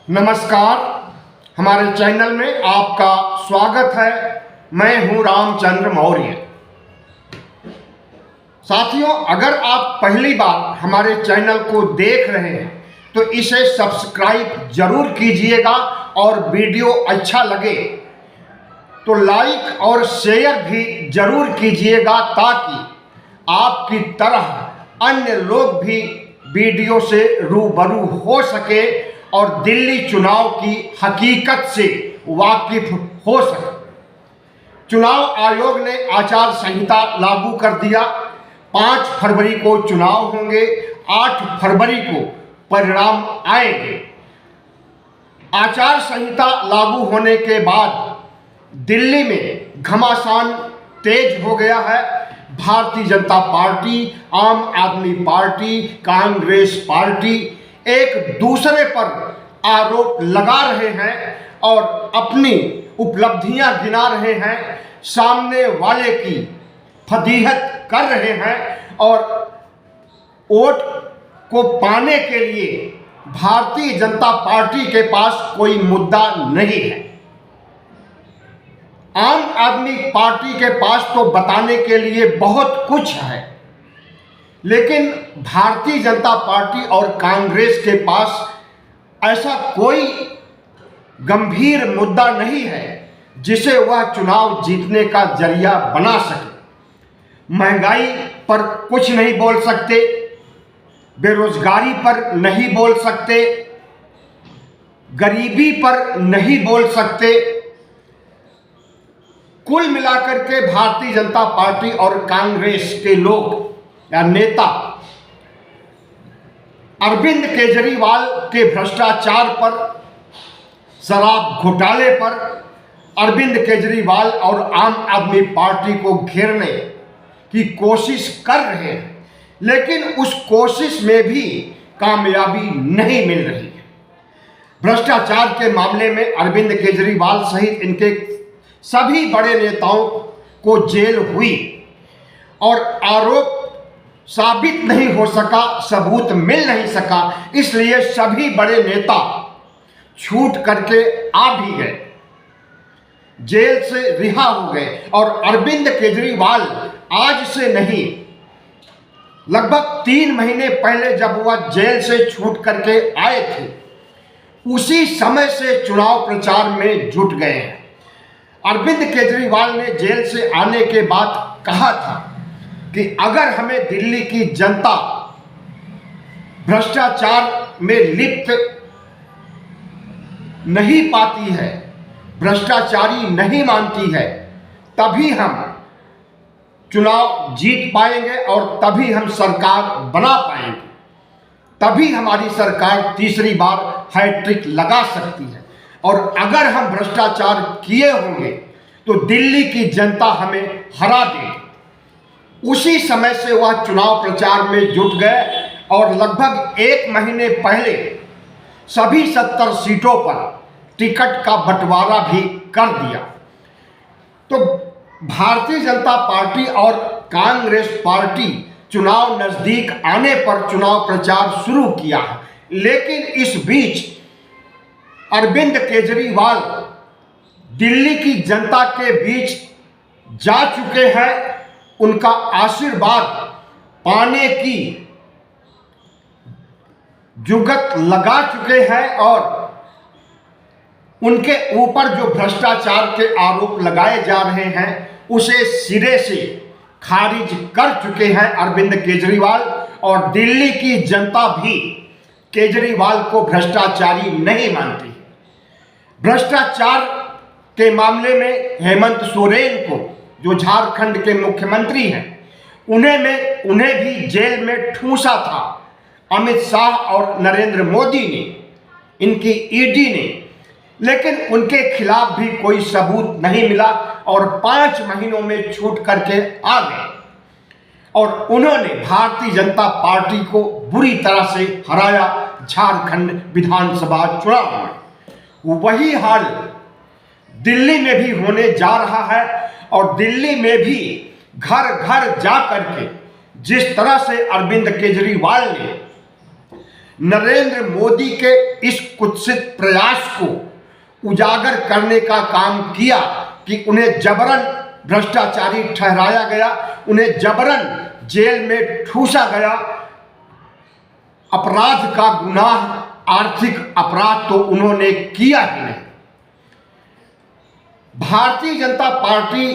नमस्कार, हमारे चैनल में आपका स्वागत है। मैं हूं रामचंद्र मौर्य। साथियों, अगर आप पहली बार हमारे चैनल को देख रहे हैं तो इसे सब्सक्राइब जरूर कीजिएगा और वीडियो अच्छा लगे तो लाइक और शेयर भी जरूर कीजिएगा ताकि आपकी तरह अन्य लोग भी वीडियो से रूबरू हो सके और दिल्ली चुनाव की हकीकत से वाकिफ हो सके। चुनाव आयोग ने आचार संहिता लागू कर दिया। 5 फरवरी को चुनाव होंगे, 8 फरवरी को परिणाम आएंगे। आचार संहिता लागू होने के बाद दिल्ली में घमासान तेज हो गया है। भारतीय जनता पार्टी, आम आदमी पार्टी, कांग्रेस पार्टी एक दूसरे पर आरोप लगा रहे हैं और अपनी उपलब्धियां गिना रहे हैं, सामने वाले की फजीहत कर रहे हैं और वोट को पाने के लिए भारतीय जनता पार्टी के पास कोई मुद्दा नहीं है। आम आदमी पार्टी के पास तो बताने के लिए बहुत कुछ है, लेकिन भारतीय जनता पार्टी और कांग्रेस के पास ऐसा कोई गंभीर मुद्दा नहीं है जिसे वह चुनाव जीतने का जरिया बना सके। महंगाई पर कुछ नहीं बोल सकते, बेरोजगारी पर नहीं बोल सकते, गरीबी पर नहीं बोल सकते। कुल मिलाकर के भारतीय जनता पार्टी और कांग्रेस के लोग या नेता अरविंद केजरीवाल के भ्रष्टाचार पर, शराब घोटाले पर अरविंद केजरीवाल और आम आदमी पार्टी को घेरने की कोशिश कर रहे हैं, लेकिन उस कोशिश में भी कामयाबी नहीं मिल रही है। भ्रष्टाचार के मामले में अरविंद केजरीवाल सहित इनके सभी बड़े नेताओं को जेल हुई और आरोप साबित नहीं हो सका, सबूत मिल नहीं सका, इसलिए सभी बड़े नेता छूट करके आ भी गए, जेल से रिहा हो गए। और अरविंद केजरीवाल आज से नहीं, लगभग 3 महीने पहले जब वह जेल से छूट करके आए थे, उसी समय से चुनाव प्रचार में जुट गए हैं। अरविंद केजरीवाल ने जेल से आने के बाद कहा था कि अगर हमें दिल्ली की जनता भ्रष्टाचार में लिप्त नहीं पाती है, भ्रष्टाचारी नहीं मानती है, तभी हम चुनाव जीत पाएंगे और तभी हम सरकार बना पाएंगे, तभी हमारी सरकार तीसरी बार हैट्रिक लगा सकती है। और अगर हम भ्रष्टाचार किए होंगे तो दिल्ली की जनता हमें हरा देगी। उसी समय से वह चुनाव प्रचार में जुट गए और लगभग 1 महीने पहले सभी 70 सीटों पर टिकट का बंटवारा भी कर दिया। तो भारतीय जनता पार्टी और कांग्रेस पार्टी चुनाव नजदीक आने पर चुनाव प्रचार शुरू किया है, लेकिन इस बीच अरविंद केजरीवाल दिल्ली की जनता के बीच जा चुके हैं, उनका आशीर्वाद पाने की जुगत लगा चुके हैं और उनके ऊपर जो भ्रष्टाचार के आरोप लगाए जा रहे हैं उसे सिरे से खारिज कर चुके हैं अरविंद केजरीवाल। और दिल्ली की जनता भी केजरीवाल को भ्रष्टाचारी नहीं मानती। भ्रष्टाचार के मामले में हेमंत सोरेन को, जो झारखंड के मुख्यमंत्री हैं, उन्हें भी जेल में ठूंसा था अमित शाह और नरेंद्र मोदी ने, इनकी ईडी ने, लेकिन उनके खिलाफ भी कोई सबूत नहीं मिला और 5 महीनों में छूट करके आ गए और उन्होंने भारतीय जनता पार्टी को बुरी तरह से हराया झारखंड विधानसभा चुनाव में। वही हाल दिल्ली में भी होने जा रहा है और दिल्ली में भी घर घर जा करके जिस तरह से अरविंद केजरीवाल ने नरेंद्र मोदी के इस कुत्सित प्रयास को उजागर करने का काम किया कि उन्हें जबरन भ्रष्टाचारी ठहराया गया, उन्हें जबरन जेल में ठूसा गया। अपराध का गुनाह, आर्थिक अपराध तो उन्होंने किया ही नहीं। भारतीय जनता पार्टी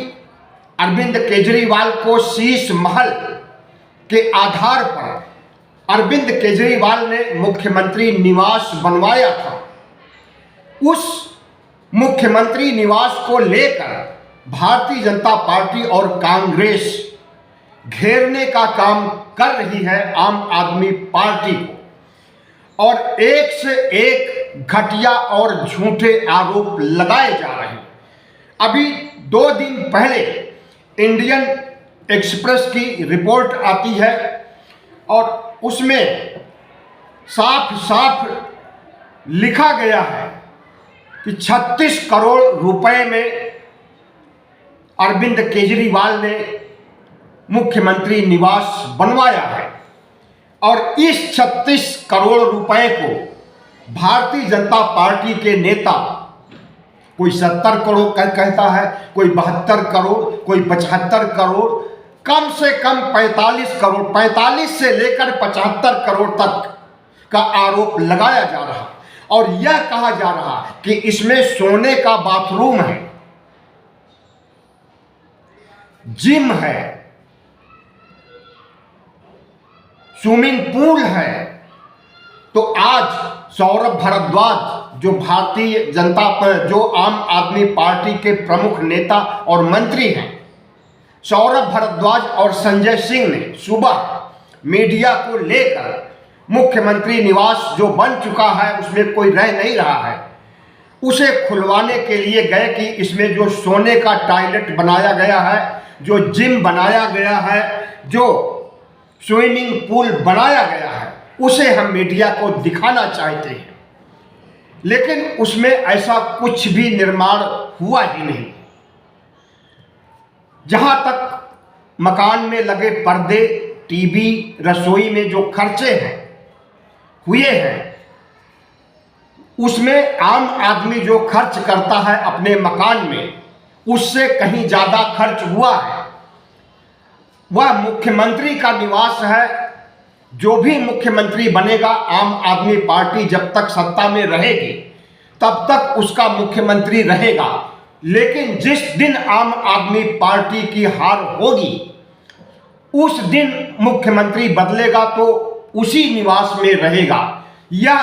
अरविंद केजरीवाल को शीश महल के आधार पर अरविंद केजरीवाल ने मुख्यमंत्री निवास बनवाया था। उस मुख्यमंत्री निवास को लेकर भारतीय जनता पार्टी और कांग्रेस घेरने का काम कर रही है आम आदमी पार्टी को, और एक से एक घटिया और झूठे आरोप लगाए जा रहे हैं। अभी 2 दिन पहले इंडियन एक्सप्रेस की रिपोर्ट आती है और उसमें साफ साफ लिखा गया है कि 36 करोड़ रुपए में अरविंद केजरीवाल ने मुख्यमंत्री निवास बनवाया है, और इस 36 करोड़ रुपए को भारतीय जनता पार्टी के नेता कोई 70 करोड़ कहता है, कोई 72 करोड़, कोई 75 करोड़, कम से कम 45 करोड़, 45 से लेकर 75 करोड़ तक का आरोप लगाया जा रहा, और यह कहा जा रहा कि इसमें सोने का बाथरूम है, जिम है, स्विमिंग पूल है। तो आज सौरभ भारद्वाज जो भारतीय जनता पर, जो आम आदमी पार्टी के प्रमुख नेता और मंत्री हैं, सौरभ भारद्वाज और संजय सिंह ने सुबह मीडिया को लेकर मुख्यमंत्री निवास जो बन चुका है, उसमें कोई रह नहीं रहा है, उसे खुलवाने के लिए गए कि इसमें जो सोने का टॉयलेट बनाया गया है, जो जिम बनाया गया है, जो स्विमिंग पूल बनाया गया है, उसे हम मीडिया को दिखाना चाहते हैं, लेकिन उसमें ऐसा कुछ भी निर्माण हुआ ही नहीं। जहां तक मकान में लगे पर्दे, टीवी, रसोई में जो खर्चे हैं हुए हैं, उसमें आम आदमी जो खर्च करता है अपने मकान में, उससे कहीं ज्यादा खर्च हुआ है। वह मुख्यमंत्री का निवास है। जो भी मुख्यमंत्री बनेगा, आम आदमी पार्टी जब तक सत्ता में रहेगी तब तक उसका मुख्यमंत्री रहेगा, लेकिन जिस दिन आम आदमी पार्टी की हार होगी, उस दिन मुख्यमंत्री बदलेगा तो उसी निवास में रहेगा। यह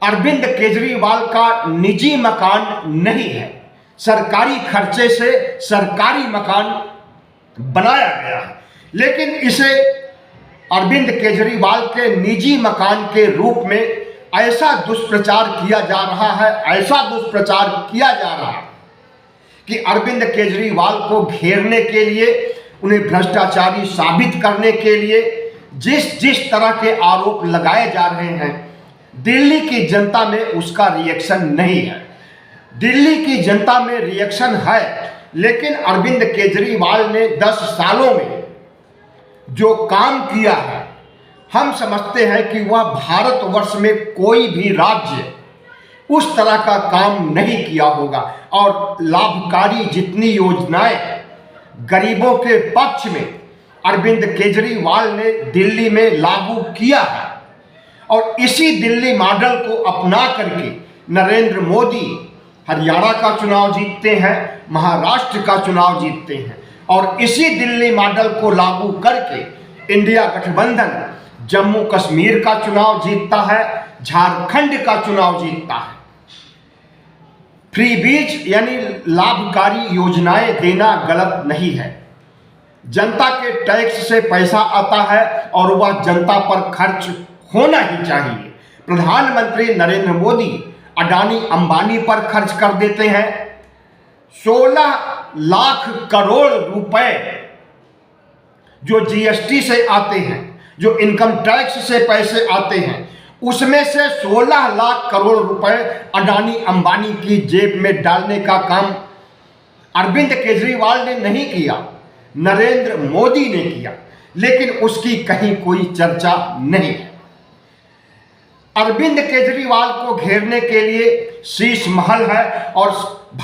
अरविंद केजरीवाल का निजी मकान नहीं है, सरकारी खर्चे से सरकारी मकान बनाया गया है, लेकिन इसे अरविंद केजरीवाल के निजी मकान के रूप में ऐसा दुष्प्रचार किया जा रहा है, ऐसा दुष्प्रचार किया जा रहा है कि अरविंद केजरीवाल को घेरने के लिए, उन्हें भ्रष्टाचारी साबित करने के लिए जिस जिस तरह के आरोप लगाए जा रहे हैं, दिल्ली की जनता में उसका रिएक्शन नहीं है। दिल्ली की जनता में रिएक्शन है, लेकिन अरविंद केजरीवाल ने 10 सालों में जो काम किया है, हम समझते हैं कि वह भारतवर्ष में कोई भी राज्य उस तरह का काम नहीं किया होगा। और लाभकारी जितनी योजनाएं गरीबों के पक्ष में अरविंद केजरीवाल ने दिल्ली में लागू किया है, और इसी दिल्ली मॉडल को अपना करके नरेंद्र मोदी हरियाणा का चुनाव जीतते हैं, महाराष्ट्र का चुनाव जीतते हैं, और इसी दिल्ली मॉडल को लागू करके इंडिया गठबंधन जम्मू कश्मीर का चुनाव जीतता है, झारखंड का चुनाव जीतता है। फ्री बीज यानी लाभकारी योजनाएं देना गलत नहीं है। जनता के टैक्स से पैसा आता है और वह जनता पर खर्च होना ही चाहिए। प्रधानमंत्री नरेंद्र मोदी अडानी अंबानी पर खर्च कर देते हैं। 16 लाख करोड़ रुपए जो जीएसटी से आते हैं, जो इनकम टैक्स से पैसे आते हैं, उसमें से 16 लाख करोड़ रुपए अडानी अंबानी की जेब में डालने का काम अरविंद केजरीवाल ने नहीं किया, नरेंद्र मोदी ने किया, लेकिन उसकी कहीं कोई चर्चा नहीं है। अरविंद केजरीवाल को घेरने के लिए शीश महल है और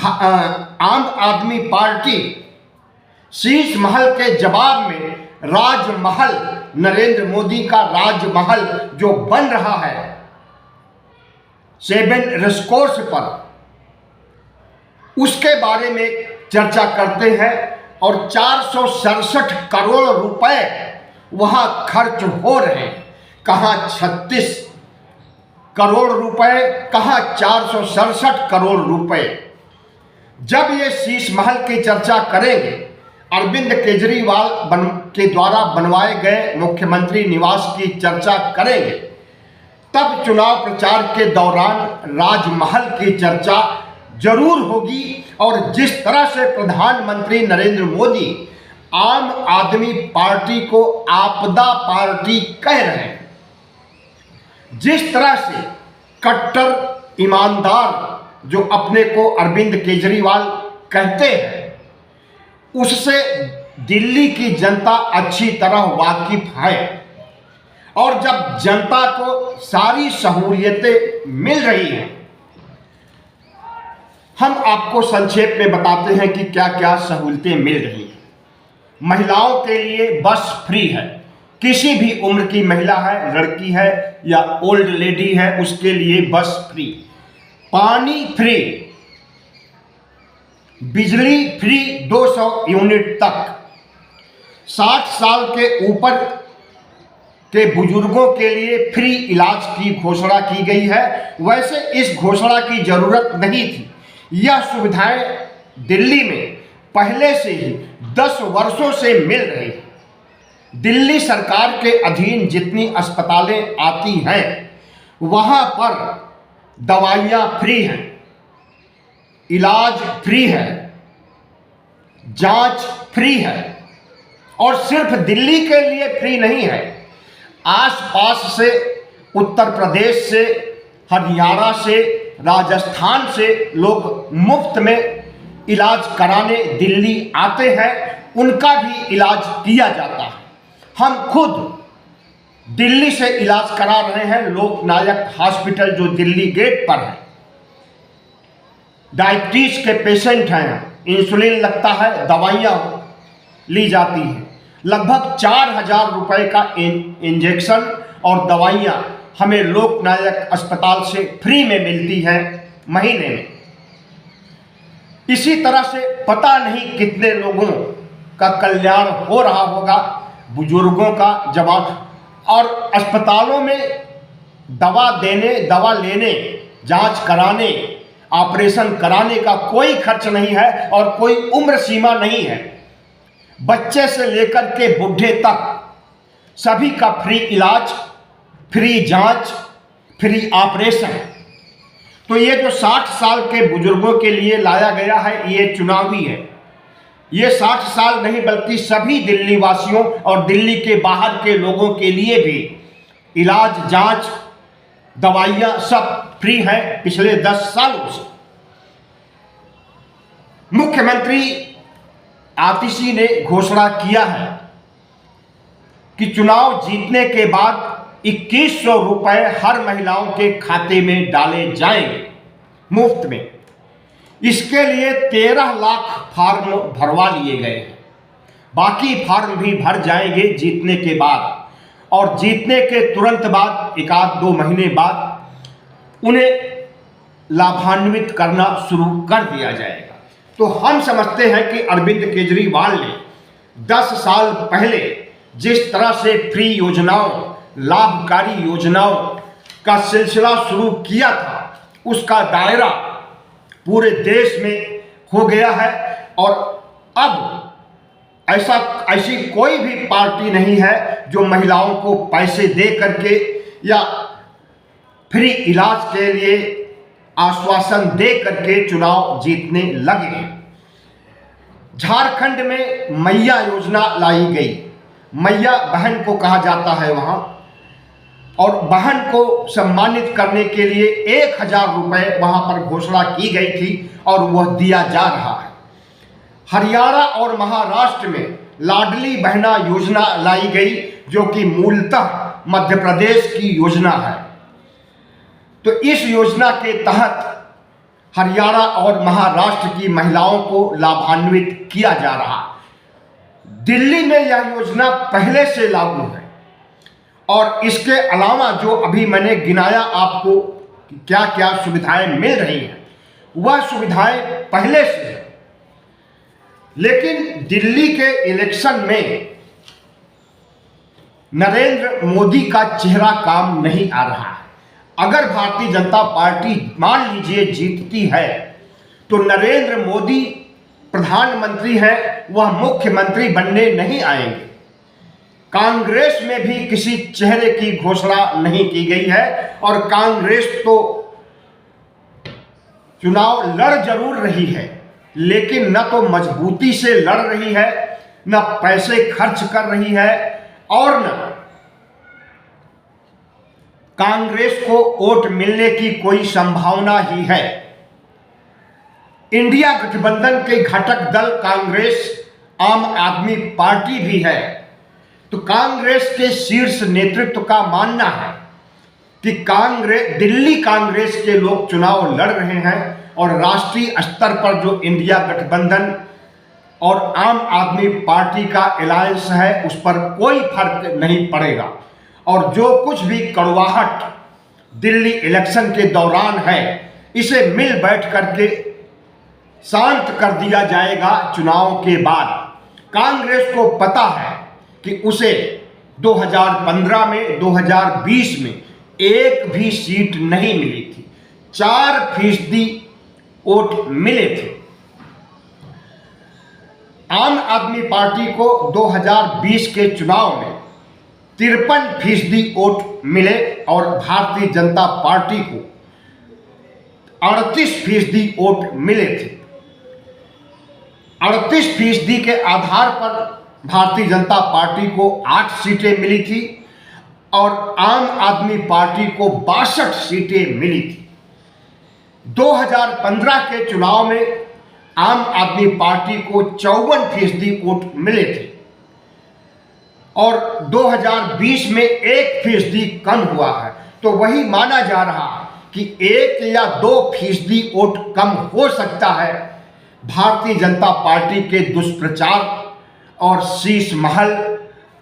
आम आदमी पार्टी शीश महल के जवाब में राजमहल, नरेंद्र मोदी का राजमहल जो बन रहा है 7 रेसकोर्स पर, उसके बारे में चर्चा करते हैं और 467 करोड़ रुपए वहां खर्च हो रहे हैं। कहां 36 करोड़ रुपए, कहां 467 करोड़ रुपए। जब ये शीश महल की चर्चा करेंगे, अरविंद केजरीवाल के द्वारा बनवाए गए मुख्यमंत्री निवास की चर्चा करेंगे, तब चुनाव प्रचार के दौरान राजमहल की चर्चा जरूर होगी। और जिस तरह से प्रधानमंत्री नरेंद्र मोदी आम आदमी पार्टी को आपदा पार्टी कह रहे हैं, जिस तरह से कट्टर ईमानदार जो अपने को अरविंद केजरीवाल कहते हैं, उससे दिल्ली की जनता अच्छी तरह वाकिफ है। और जब जनता को सारी सहूलियतें मिल रही हैं, हम आपको संक्षेप में बताते हैं कि क्या क्या सहूलियतें मिल रही हैं। महिलाओं के लिए बस फ्री है, किसी भी उम्र की महिला है, लड़की है या ओल्ड लेडी है, उसके लिए बस फ्री। पानी फ्री, बिजली फ्री 200 यूनिट तक। 60 साल के ऊपर के बुजुर्गों के लिए फ्री इलाज की घोषणा की गई है। वैसे इस घोषणा की जरूरत नहीं थी। यह सुविधाएं दिल्ली में पहले से ही 10 वर्षों से मिल रही है। दिल्ली सरकार के अधीन जितनी अस्पतालें आती हैं, वहां पर दवाइयां फ्री हैं, इलाज फ्री है, जांच फ्री है। और सिर्फ दिल्ली के लिए फ्री नहीं है, आसपास से, उत्तर प्रदेश से, हरियाणा से, राजस्थान से लोग मुफ्त में इलाज कराने दिल्ली आते हैं, उनका भी इलाज किया जाता है। हम खुद दिल्ली से इलाज करा रहे हैं, लोकनायक हॉस्पिटल जो दिल्ली गेट पर है। डायबिटीज के पेशेंट हैं, इंसुलिन लगता है, दवाइयाँ ली जाती हैं। लगभग 4000 रुपए का इंजेक्शन और दवाइयाँ हमें लोकनायक अस्पताल से फ्री में मिलती है महीने में। इसी तरह से पता नहीं कितने लोगों का कल्याण हो रहा होगा, बुजुर्गों का जवाब। और अस्पतालों में दवा देने, दवा लेने, जांच कराने, ऑपरेशन कराने का कोई खर्च नहीं है और कोई उम्र सीमा नहीं है। बच्चे से लेकर के बुढ़े तक सभी का फ्री इलाज, फ्री जांच, फ्री ऑपरेशन। तो ये जो 60 साल के बुजुर्गों के लिए लाया गया है, ये चुनावी है। ये 60 साल नहीं बल्कि सभी दिल्ली वासियों और दिल्ली के बाहर के लोगों के लिए भी इलाज, जांच, दवाइयाँ सब फ्री हैं पिछले 10 सालों से। मुख्यमंत्री आतिशी ने घोषणा किया है कि चुनाव जीतने के बाद 2100 रुपए हर महिलाओं के खाते में डाले जाएंगे मुफ्त में। इसके लिए 13 लाख फार्म भरवा लिए गए हैं। बाकी फार्म भी भर जाएंगे जीतने के बाद, और जीतने के तुरंत बाद, 1-2 महीने बाद उन्हें लाभान्वित करना शुरू कर दिया जाएगा। तो हम समझते हैं कि अरविंद केजरीवाल ने 10 साल पहले जिस तरह से फ्री योजनाओं, लाभकारी योजनाओं का सिलसिला शुरू किया था, उसका दायरा पूरे देश में हो गया है। और अब ऐसी कोई भी पार्टी नहीं है जो महिलाओं को पैसे दे करके या फ्री इलाज के लिए आश्वासन दे करके चुनाव जीतने लगे। झारखंड में मैया योजना लाई गई। मैया बहन को कहा जाता है वहाँ, और बहन को सम्मानित करने के लिए 1000 रुपये वहाँ पर घोषणा की गई थी और वह दिया जा रहा है। हरियाणा और महाराष्ट्र में लाडली बहना योजना लाई गई, जो कि मूलतः मध्य प्रदेश की योजना है। तो इस योजना के तहत हरियाणा और महाराष्ट्र की महिलाओं को लाभान्वित किया जा रहा है। दिल्ली में यह योजना पहले से लागू है और इसके अलावा जो अभी मैंने गिनाया आपको क्या क्या सुविधाएं मिल रही हैं, वह सुविधाएं पहले से है। लेकिन दिल्ली के इलेक्शन में नरेंद्र मोदी का चेहरा काम नहीं आ रहा है। अगर भारतीय जनता पार्टी मान लीजिए जीतती है तो नरेंद्र मोदी प्रधानमंत्री हैं, वह मुख्यमंत्री बनने नहीं आएंगे। कांग्रेस में भी किसी चेहरे की घोषणा नहीं की गई है और कांग्रेस तो चुनाव लड़ जरूर रही है, लेकिन न तो मजबूती से लड़ रही है, न पैसे खर्च कर रही है और न कांग्रेस को वोट मिलने की कोई संभावना ही है। इंडिया गठबंधन के घटक दल कांग्रेस आम आदमी पार्टी भी है, तो कांग्रेस के शीर्ष नेतृत्व का मानना है कि दिल्ली कांग्रेस के लोग चुनाव लड़ रहे हैं और राष्ट्रीय स्तर पर जो इंडिया गठबंधन और आम आदमी पार्टी का अलायंस है उस पर कोई फर्क नहीं पड़ेगा और जो कुछ भी कड़वाहट दिल्ली इलेक्शन के दौरान है इसे मिल बैठ करके शांत कर दिया जाएगा। चुनाव के बाद कांग्रेस को पता है कि उसे 2015 में 2020 में एक भी सीट नहीं मिली थी, 4% वोट मिले थे। आम आदमी पार्टी को 2020 के चुनाव में 53% वोट मिले और भारतीय जनता पार्टी को 38% वोट मिले थे। 38% के आधार पर भारतीय जनता पार्टी को 8 सीटें मिली थी और आम आदमी पार्टी को 62 सीटें मिली थी। 2015 के चुनाव में आम आदमी पार्टी को 54% वोट मिले थे और 2020 में 1% कम हुआ है। तो वही माना जा रहा है कि 1 या 2% वोट कम हो सकता है भारतीय जनता पार्टी के दुष्प्रचार और शीश महल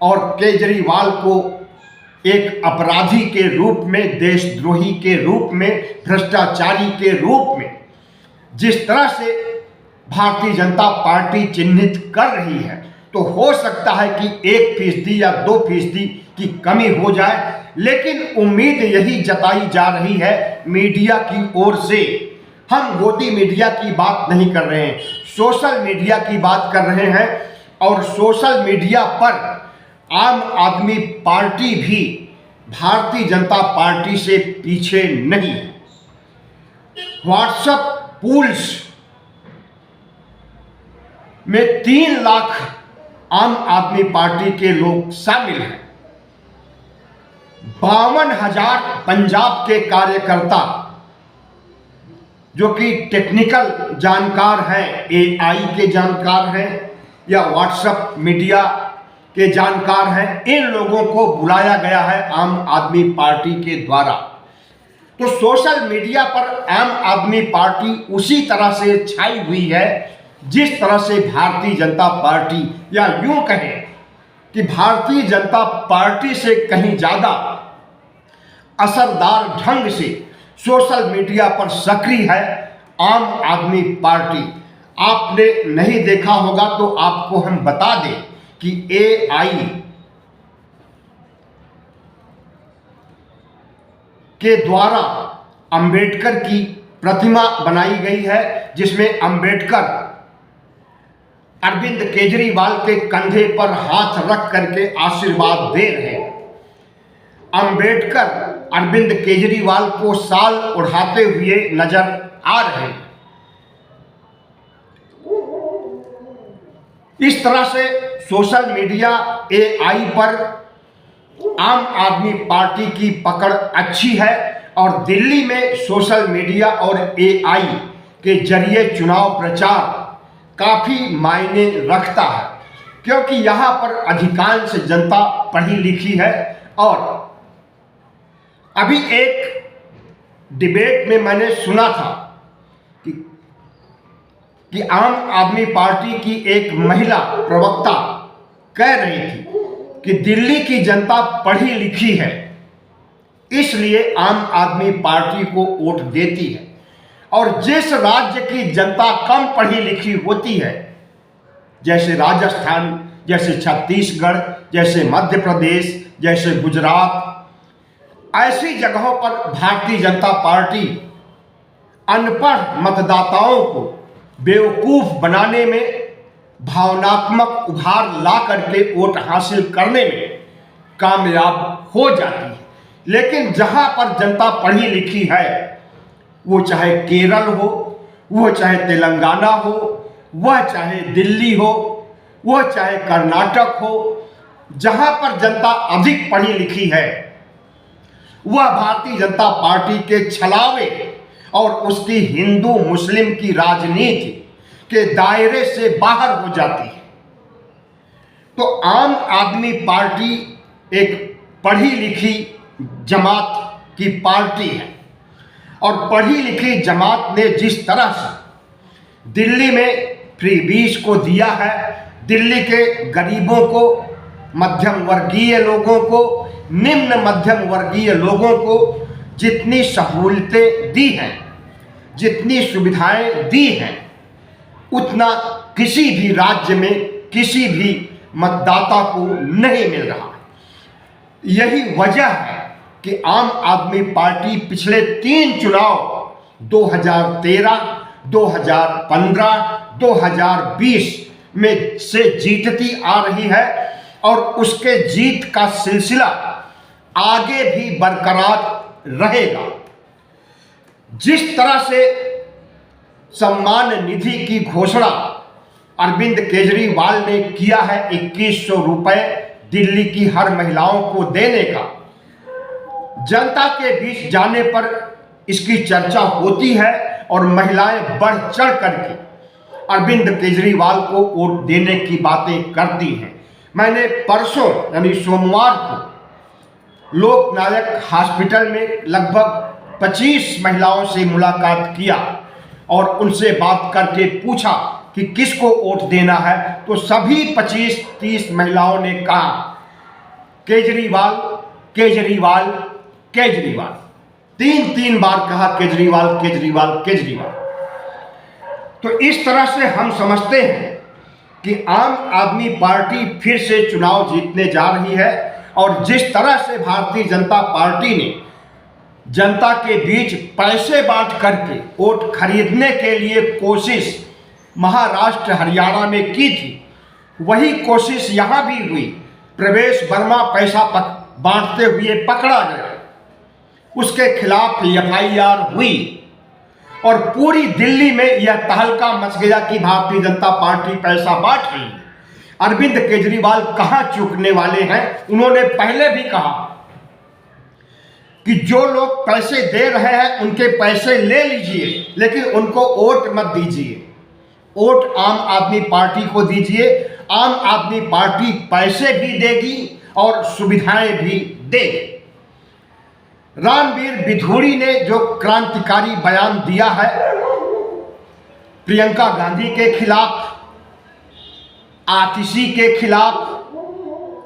और केजरीवाल को एक अपराधी के रूप में, देशद्रोही के रूप में, भ्रष्टाचारी के रूप में जिस तरह से भारतीय जनता पार्टी चिन्हित कर रही है, तो हो सकता है कि 1% या 2% की कमी हो जाए। लेकिन उम्मीद यही जताई जा रही है मीडिया की ओर से। हम गोदी मीडिया की बात नहीं कर रहे हैं, सोशल मीडिया की बात कर रहे हैं और सोशल मीडिया पर आम आदमी पार्टी भी भारतीय जनता पार्टी से पीछे नहीं है। व्हाट्सएप पूल्स में 3 लाख आम आदमी पार्टी के लोग शामिल हैं। 52,000 पंजाब के कार्यकर्ता जो कि टेक्निकल जानकार हैं, AI के जानकार हैं या व्हाट्सएप मीडिया के जानकार हैं, इन लोगों को बुलाया गया है आम आदमी पार्टी के द्वारा। तो सोशल मीडिया पर आम आदमी पार्टी उसी तरह से छाई हुई है जिस तरह से भारतीय जनता पार्टी, या यूं कहें कि भारतीय जनता पार्टी से कहीं ज्यादा असरदार ढंग से सोशल मीडिया पर सक्रिय है आम आदमी पार्टी। आपने नहीं देखा होगा तो आपको हम बता दें कि AI के द्वारा अंबेडकर की प्रतिमा बनाई गई है जिसमें अंबेडकर अरविंद केजरीवाल के कंधे पर हाथ रख करके आशीर्वाद दे रहे हैं। अंबेडकर अरविंद केजरीवाल को शाल उड़ाते हुए नजर आ रहे हैं। इस तरह से सोशल मीडिया AI पर आम आदमी पार्टी की पकड़ अच्छी है और दिल्ली में सोशल मीडिया और AI के जरिए चुनाव प्रचार काफी मायने रखता है, क्योंकि यहां पर अधिकांश जनता पढ़ी लिखी है और अभी एक डिबेट में मैंने सुना था कि आम आदमी पार्टी की एक महिला प्रवक्ता कह रही थी कि दिल्ली की जनता पढ़ी लिखी है, इसलिए आम आदमी पार्टी को वोट देती है, और जिस राज्य की जनता कम पढ़ी लिखी होती है, जैसे राजस्थान, जैसे छत्तीसगढ़, जैसे मध्य प्रदेश, जैसे गुजरात, ऐसी जगहों पर भारतीय जनता पार्टी अनपढ़ मतदाताओं को बेवकूफ बनाने में, भावनात्मक उभार ला करके वोट हासिल करने में कामयाब हो जाती है। लेकिन जहां पर जनता पढ़ी लिखी है, वो चाहे केरल हो, वो चाहे तेलंगाना हो, वह चाहे दिल्ली हो, वह चाहे कर्नाटक हो, जहां पर जनता अधिक पढ़ी लिखी है, वह भारतीय जनता पार्टी के छलावे और उसकी हिंदू मुस्लिम की राजनीति के दायरे से बाहर हो जाती है। तो आम आदमी पार्टी एक पढ़ी लिखी जमात की पार्टी है, और पढ़ी लिखी जमात ने जिस तरह से दिल्ली में फ्रीबीज को दिया है, दिल्ली के गरीबों को, मध्यम वर्गीय लोगों को, निम्न मध्यम वर्गीय लोगों को जितनी सहूलतें दी हैं, जितनी सुविधाएं दी हैं, उतना किसी भी राज्य में किसी भी मतदाता को नहीं मिल रहा। यही वजह है कि आम आदमी पार्टी पिछले 3 चुनाव 2013, 2015, 2020 में से जीतती आ रही है, और उसके जीत का सिलसिला आगे भी बरकरार रहेगा। जिस तरह से सम्मान निधि की घोषणा अरविंद केजरीवाल ने किया है, 2100 रुपए दिल्ली की हर महिलाओं को देने का, जनता के बीच जाने पर इसकी चर्चा होती है और महिलाएं बढ़ चढ़ करके अरविंद केजरीवाल को वोट देने की बातें करती हैं। मैंने परसों यानी सोमवार को लोकनायक हॉस्पिटल में लगभग 25 महिलाओं से मुलाकात किया और उनसे बात करके पूछा कि किसको वोट देना है, तो सभी 25-30 महिलाओं ने कहा केजरीवाल, केजरीवाल, केजरीवाल। 3 बार कहा केजरीवाल, केजरीवाल, केजरीवाल। तो इस तरह से हम समझते हैं कि आम आदमी पार्टी फिर से चुनाव जीतने जा रही है, और जिस तरह से भारतीय जनता पार्टी ने जनता के बीच पैसे बांट करके वोट खरीदने के लिए कोशिश महाराष्ट्र, हरियाणा में की थी, वही कोशिश यहां भी हुई। प्रवेश वर्मा पैसा बांटते हुए पकड़ा गया, उसके खिलाफ एफआईआर हुई, और पूरी दिल्ली में यह तहलका मच गया कि भारतीय जनता पार्टी पैसा बांट रही है। अरविंद केजरीवाल कहां चूकने वाले हैं? उन्होंने पहले भी कहा कि जो लोग पैसे दे रहे हैं उनके पैसे ले लीजिए, लेकिन उनको वोट मत दीजिए, वोट आम आदमी पार्टी को दीजिए। आम आदमी पार्टी पैसे भी देगी और सुविधाएं भी देगी। रणबीर बिधूड़ी ने जो क्रांतिकारी बयान दिया है प्रियंका गांधी के खिलाफ, आतिशी के खिलाफ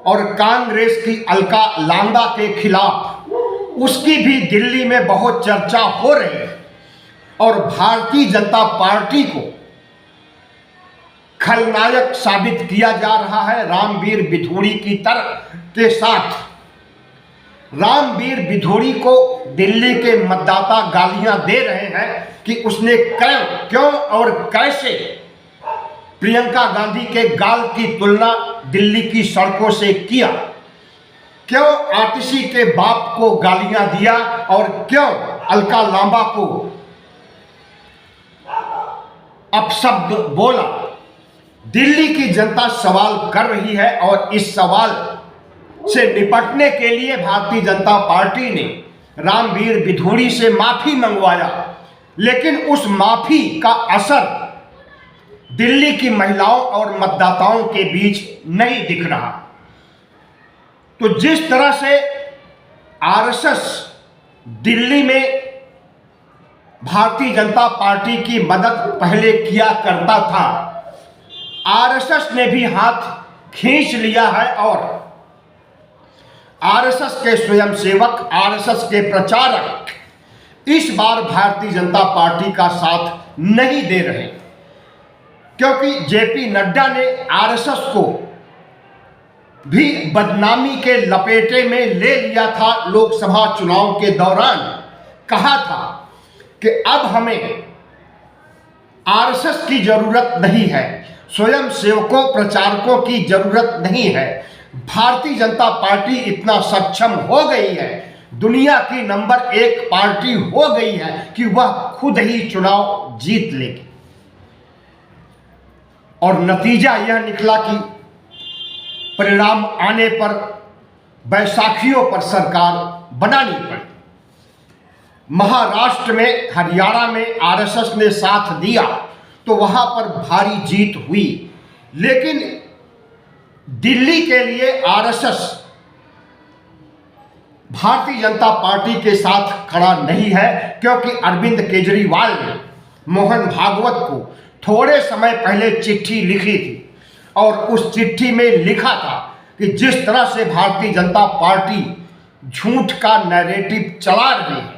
और कांग्रेस की अलका लांबा के खिलाफ, उसकी भी दिल्ली में बहुत चर्चा हो रही है, और भारतीय जनता पार्टी को खलनायक साबित किया जा रहा है रणबीर बिधूड़ी की तरह के साथ। रणबीर बिधूड़ी को दिल्ली के मतदाता गालियां दे रहे हैं कि उसने क्यों और कैसे प्रियंका गांधी के गाल की तुलना दिल्ली की सड़कों से किया, क्यों आतिशी के बाप को गालियां दिया, और क्यों अलका लांबा को अपशब्द बोला। दिल्ली की जनता सवाल कर रही है, और इस सवाल से निपटने के लिए भारतीय जनता पार्टी ने रणबीर बिधूड़ी से माफी मंगवाया, लेकिन उस माफी का असर दिल्ली की महिलाओं और मतदाताओं के बीच नहीं दिख रहा। तो जिस तरह से आरएसएस दिल्ली में भारतीय जनता पार्टी की मदद पहले किया करता था। आरएसएस ने भी हाथ खींच लिया है और आरएसएस के स्वयंसेवक, आरएसएस के प्रचारक इस बार भारतीय जनता पार्टी का साथ नहीं दे रहे, क्योंकि जेपी नड्डा ने आरएसएस को भी बदनामी के लपेटे में ले लिया था। लोकसभा चुनाव के दौरान कहा था कि अब हमें आरएसएस की जरूरत नहीं है, स्वयं सेवकों, प्रचारकों की जरूरत नहीं है। भारतीय जनता पार्टी इतना सक्षम हो गई है, दुनिया की नंबर 1 पार्टी हो गई है कि वह खुद ही चुनाव जीत लेगी। और नतीजा यह निकला कि परिणाम आने पर बैसाखियों पर सरकार बनानी पड़ी। महाराष्ट्र में, हरियाणा में आरएसएस ने साथ दिया तो वहां पर भारी जीत हुई, लेकिन दिल्ली के लिए आरएसएस भारतीय जनता पार्टी के साथ खड़ा नहीं है, क्योंकि अरविंद केजरीवाल ने मोहन भागवत को थोड़े समय पहले चिट्ठी लिखी थी और उस चिट्ठी में लिखा था कि जिस तरह से भारतीय जनता पार्टी झूठ का नैरेटिव चला रही है,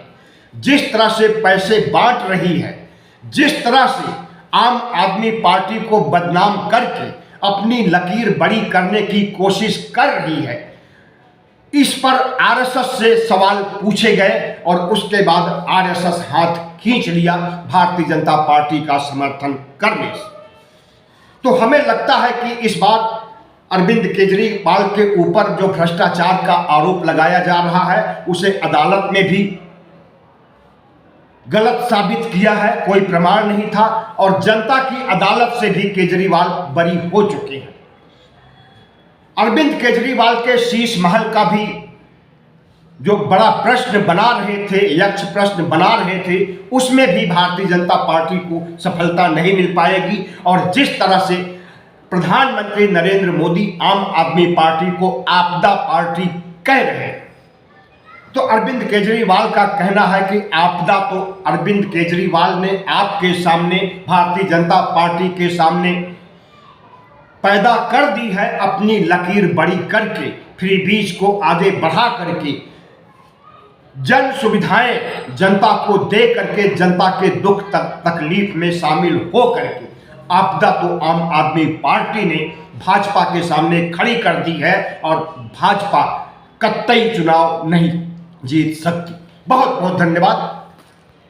जिस तरह से पैसे बांट रही है, जिस तरह से आम आदमी पार्टी को बदनाम करके अपनी लकीर बड़ी करने की कोशिश कर रही है, इस पर आरएसएस से सवाल पूछे गए और उसके बाद आरएसएस हाथ खींच लिया भारतीय जनता पार्टी का समर्थन करने से। तो हमें लगता है कि इस बार अरविंद केजरीवाल के ऊपर जो भ्रष्टाचार का आरोप लगाया जा रहा है उसे अदालत में भी गलत साबित किया है, कोई प्रमाण नहीं था और जनता की अदालत से भी केजरीवाल बरी हो चुके हैं। अरविंद केजरीवाल के शीश महल का भी जो बड़ा प्रश्न बना रहे थे, यक्ष प्रश्न बना रहे थे, उसमें भी भारतीय जनता पार्टी को सफलता नहीं मिल पाएगी। और जिस तरह से प्रधानमंत्री नरेंद्र मोदी आम आदमी पार्टी को आपदा पार्टी कह रहे हैं, तो अरविंद केजरीवाल का कहना है कि आपदा तो अरविंद केजरीवाल ने आपके सामने, भारतीय जनता पार्टी के सामने पैदा कर दी है, अपनी लकीर बड़ी करके, फ्री बीज को आगे बढ़ा करके, जन सुविधाएं जनता को दे करके, जनता के दुख तकलीफ में शामिल हो करके आपदा तो आम आदमी पार्टी ने भाजपा के सामने खड़ी कर दी है और भाजपा कतई चुनाव नहीं जीत सकती। बहुत बहुत धन्यवाद।